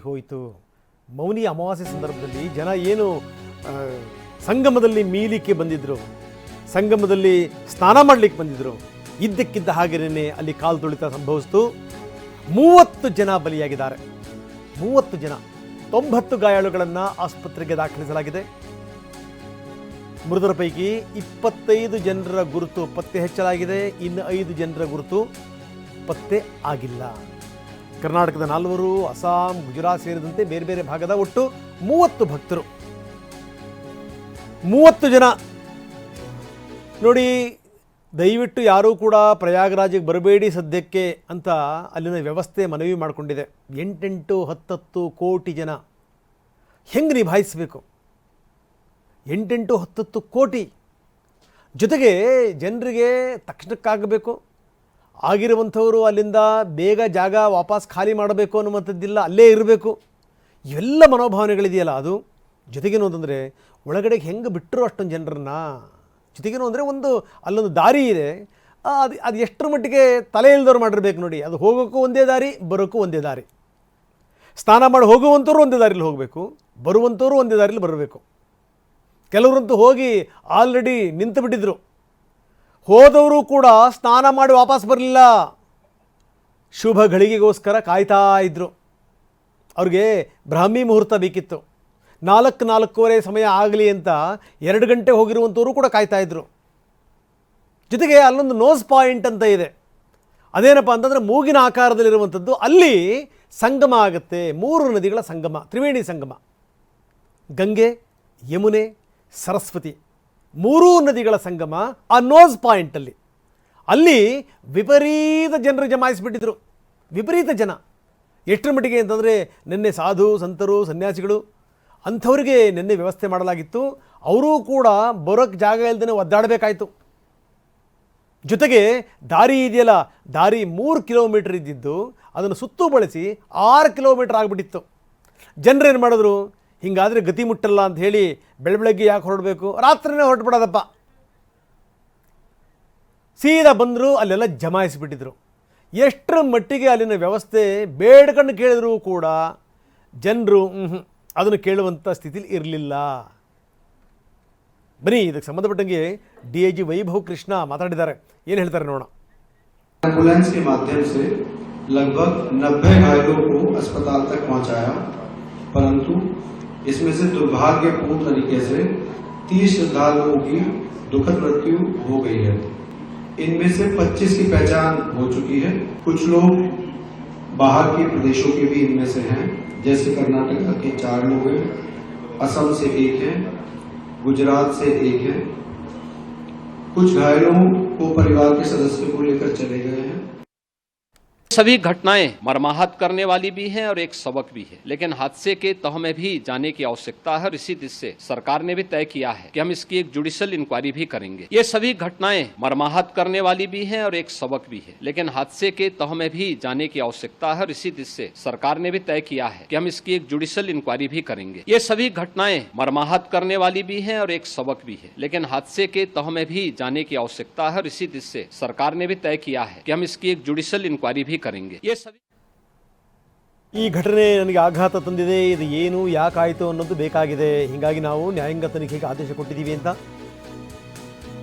ಹೋಯಿತು. ಮೌನಿ ಅಮಾವಾಸ್ಯೆ ಸಂದರ್ಭದಲ್ಲಿ ಜನ ಏನು ಸಂಗಮದಲ್ಲಿ ಮೀಲಿಕ್ಕೆ ಬಂದಿದ್ರು, ಸಂಗಮದಲ್ಲಿ ಸ್ನಾನ ಮಾಡಲಿಕ್ಕೆ ಬಂದಿದ್ರು, ಇದ್ದಕ್ಕಿದ್ದ ಹಾಗೆಯೇ ಅಲ್ಲಿ ಕಾಲು ತುಳಿತ ಸಂಭವಿಸಿತು. 30 ಜನ ಬಲಿಯಾಗಿದ್ದಾರೆ. 30 ಜನ, 90 ಗಾಯಾಳುಗಳನ್ನು ಆಸ್ಪತ್ರೆಗೆ ದಾಖಲಿಸಲಾಗಿದೆ. ಮೃತರ ಪೈಕಿ 25 ಜನರ ಗುರುತು ಪತ್ತೆ ಹಚ್ಚಲಾಗಿದೆ. ಇನ್ನು 5 ಜನರ ಗುರುತು ಪತ್ತೆ ಆಗಿಲ್ಲ. ಕರ್ನಾಟಕದ 4, ಅಸ್ಸಾಂ, ಗುಜರಾತ್ ಸೇರಿದಂತೆ ಬೇರೆ ಬೇರೆ ಭಾಗದ ಒಟ್ಟು 30 ಭಕ್ತರು, 30 ಜನ. ನೋಡಿ, ದಯವಿಟ್ಟು ಯಾರೂ ಕೂಡ ಪ್ರಯಾಗರಾಜಿಗೆ ಬರಬೇಡಿ ಸದ್ಯಕ್ಕೆ ಅಂತ ಅಲ್ಲಿನ ವ್ಯವಸ್ಥೆ ಮನವಿ ಮಾಡಿಕೊಂಡಿದೆ. 8-10 ಕೋಟಿ ಜನ ಹೆಂಗೆ ನಿಭಾಯಿಸಬೇಕು? 8-10 ಕೋಟಿ ಜೊತೆಗೆ ಜನರಿಗೆ ತಕ್ಷಣಕ್ಕಾಗಬೇಕು. ಆಗಿರುವಂಥವರು ಅಲ್ಲಿಂದ ಬೇಗ ಜಾಗ ವಾಪಸ್ ಖಾಲಿ ಮಾಡಬೇಕು ಅನ್ನುವಂಥದ್ದಿಲ್ಲ, ಅಲ್ಲೇ ಇರಬೇಕು. ಇವೆಲ್ಲ ಮನೋಭಾವನೆಗಳಿದೆಯಲ್ಲ, ಅದು ಜೊತೆಗೇನು ಅಂತಂದರೆ ಒಳಗಡೆಗೆ ಹೆಂಗೆ ಬಿಟ್ಟರು ಅಷ್ಟೊಂದು ಜನರನ್ನು. ಜೊತೆಗೇನು ಅಂದರೆ ಅಲ್ಲೊಂದು ದಾರಿ ಇದೆ, ಅದು ಎಷ್ಟರ ಮಟ್ಟಿಗೆ ತಲೆ ಇಲ್ದವ್ರು ಮಾಡಿರ್ಬೇಕು ನೋಡಿ. ಅದು ಹೋಗೋಕ್ಕೂ ಒಂದೇ ದಾರಿ, ಬರೋಕ್ಕೂ ಒಂದೇ ದಾರಿ. ಸ್ನಾನ ಮಾಡಿ ಹೋಗುವಂಥವ್ರು ಒಂದೇ ದಾರಿಲಿ ಹೋಗಬೇಕು, ಬರುವಂಥವ್ರು ಒಂದೇ ದಾರಿಲಿ ಬರಬೇಕು. ಕೆಲವರಂತೂ ಹೋಗಿ ಆಲ್ರೆಡಿ ನಿಂತು ಬಿಟ್ಟಿದ್ರು. ಹೋದವರು ಕೂಡ ಸ್ನಾನ ಮಾಡಿ ವಾಪಸ್ ಬರಲಿಲ್ಲ, ಶುಭ ಗಳಿಗೆಗೋಸ್ಕರ ಕಾಯ್ತಾ ಇದ್ದರು. ಅವ್ರಿಗೆ ಬ್ರಾಹ್ಮಿ ಮುಹೂರ್ತ ಬೇಕಿತ್ತು. 4-4:15 ಸಮಯ ಆಗಲಿ ಅಂತ 2 ಗಂಟೆ ಹೋಗಿರುವಂಥವರು ಕೂಡ ಕಾಯ್ತಾ ಇದ್ದರು. ಜೊತೆಗೆ ಅಲ್ಲೊಂದು ನೋಸ್ ಪಾಯಿಂಟ್ ಅಂತ ಇದೆ. ಅದೇನಪ್ಪ ಅಂತಂದರೆ ಮೂಗಿನ ಆಕಾರದಲ್ಲಿರುವಂಥದ್ದು. ಅಲ್ಲಿ ಸಂಗಮ ಆಗುತ್ತೆ, 3 ನದಿಗಳ ಸಂಗಮ, ತ್ರಿವೇಣಿ ಸಂಗಮ. ಗಂಗೆ, ಯಮುನೆ, ಸರಸ್ವತಿ, 3 ನದಿಗಳ ಸಂಗಮ ಆ ನೋಸ್ ಪಾಯಿಂಟಲ್ಲಿ. ಅಲ್ಲಿ ವಿಪರೀತ ಜನರು ಜಮಾಯಿಸಿಬಿಟ್ಟಿದ್ರು. ವಿಪರೀತ ಜನ ಎಷ್ಟರ ಮಟ್ಟಿಗೆ ಅಂತಂದರೆ ನಿನ್ನೆ ಸಾಧು ಸಂತರು ಸನ್ಯಾಸಿಗಳು ಅಂಥವ್ರಿಗೆ ನಿನ್ನೆ ವ್ಯವಸ್ಥೆ ಮಾಡಲಾಗಿತ್ತು. ಅವರೂ ಕೂಡ ಬರೋಕ್ಕೆ ಜಾಗ ಇಲ್ಲದೇ ಒದ್ದಾಡಬೇಕಾಯಿತು. ಜೊತೆಗೆ ದಾರಿ ಇದೆಯಲ್ಲ, ದಾರಿ 3 ಕಿಲೋಮೀಟರ್ ಇದ್ದಿದ್ದು ಅದನ್ನು ಸುತ್ತು ಬಳಸಿ 6 ಕಿಲೋಮೀಟರ್ ಆಗಿಬಿಟ್ಟಿತ್ತು. ಜನರೇನು ಮಾಡಿದ್ರು, ಹಿಂಗಾದರೆ ಗತಿ ಮುಟ್ಟಲ್ಲ ಅಂತ ಹೇಳಿ ಬೆಳಗ್ಗೆ ಯಾಕೆ ಹೊರಡಬೇಕು, ರಾತ್ರಿನೇ ಹೊರಟುಬಿಡೋದಪ್ಪ, ಸೀದಾ ಬಂದರು. ಅಲ್ಲೆಲ್ಲ ಜಮಾಯಿಸಿಬಿಟ್ಟಿದ್ರು. ಎಷ್ಟರ ಮಟ್ಟಿಗೆ ಅಲ್ಲಿನ ವ್ಯವಸ್ಥೆ ಬೇಡ್ಕೊಂಡು ಕೇಳಿದ್ರು ಕೂಡ ಜನರು ಅದನ್ನು ಕೇಳುವಂಥ ಸ್ಥಿತಿಲಿ ಇರಲಿಲ್ಲ. ಬನ್ನಿ, ಇದಕ್ಕೆ ಸಂಬಂಧಪಟ್ಟಂಗೆ DIG ವೈಭವ್ ಕೃಷ್ಣ ಮಾತಾಡಿದ್ದಾರೆ. ಏನು ಹೇಳ್ತಾರೆ ನೋಡೋಣ. एम्बुलेंस के माध्यम से लगभग 90 घायलों को अस्पताल तक पहुंचाया, परंतु इसमें से दुर्भाग्यपूर्ण तरीके से 30 श्रद्धालुओं की दुखद मृत्यु हो गई है. इनमें से 25 की पहचान हो चुकी है. कुछ लोग बाहर के प्रदेशों के भी इनमें से हैं, जैसे कर्नाटक के 4 लोग हैं, असम से 1 है, गुजरात से 1 है. कुछ घायलों को परिवार के सदस्यों को लेकर चले गए हैं. सभी घटनाएं मर्माहत करने वाली भी हैं और एक सबक भी है, लेकिन हादसे के तह में भी जाने की आवश्यकता है और इसी दिशा से सरकार ने भी तय किया है कि हम इसकी एक जुडिशियल इंक्वायरी भी करेंगे. ये सभी घटनाएं मर्माहत करने वाली भी हैं और एक सबक भी है, लेकिन हादसे के तह में भी जाने की आवश्यकता है और इसी दिशा से सरकार ने भी तय किया है कि हम इसकी एक जुडिशियल इंक्वायरी भी करेंगे. ये सभी घटनाएं मर्माहत करने वाली भी हैं और एक सबक भी है, लेकिन हादसे के तह में भी जाने की आवश्यकता है और इसी दिशा से सरकार ने भी तय किया है कि हम इसकी एक जुडिशियल इंक्वायरी भी करेंगे. ये सभी ಈ ಘಟನೆ ನನಗೆ ಆಘಾತ ತಂದಿದೆ. ಇದು ಏನು, ಯಾಕಾಯಿತು ಅನ್ನೋದು ಬೇಕಾಗಿದೆ. ಹೀಗಾಗಿ ನಾವು ನ್ಯಾಯಾಂಗ ತನಿಖೆಗೆ ಆದೇಶ ಕೊಟ್ಟಿದ್ದೀವಿ ಅಂತ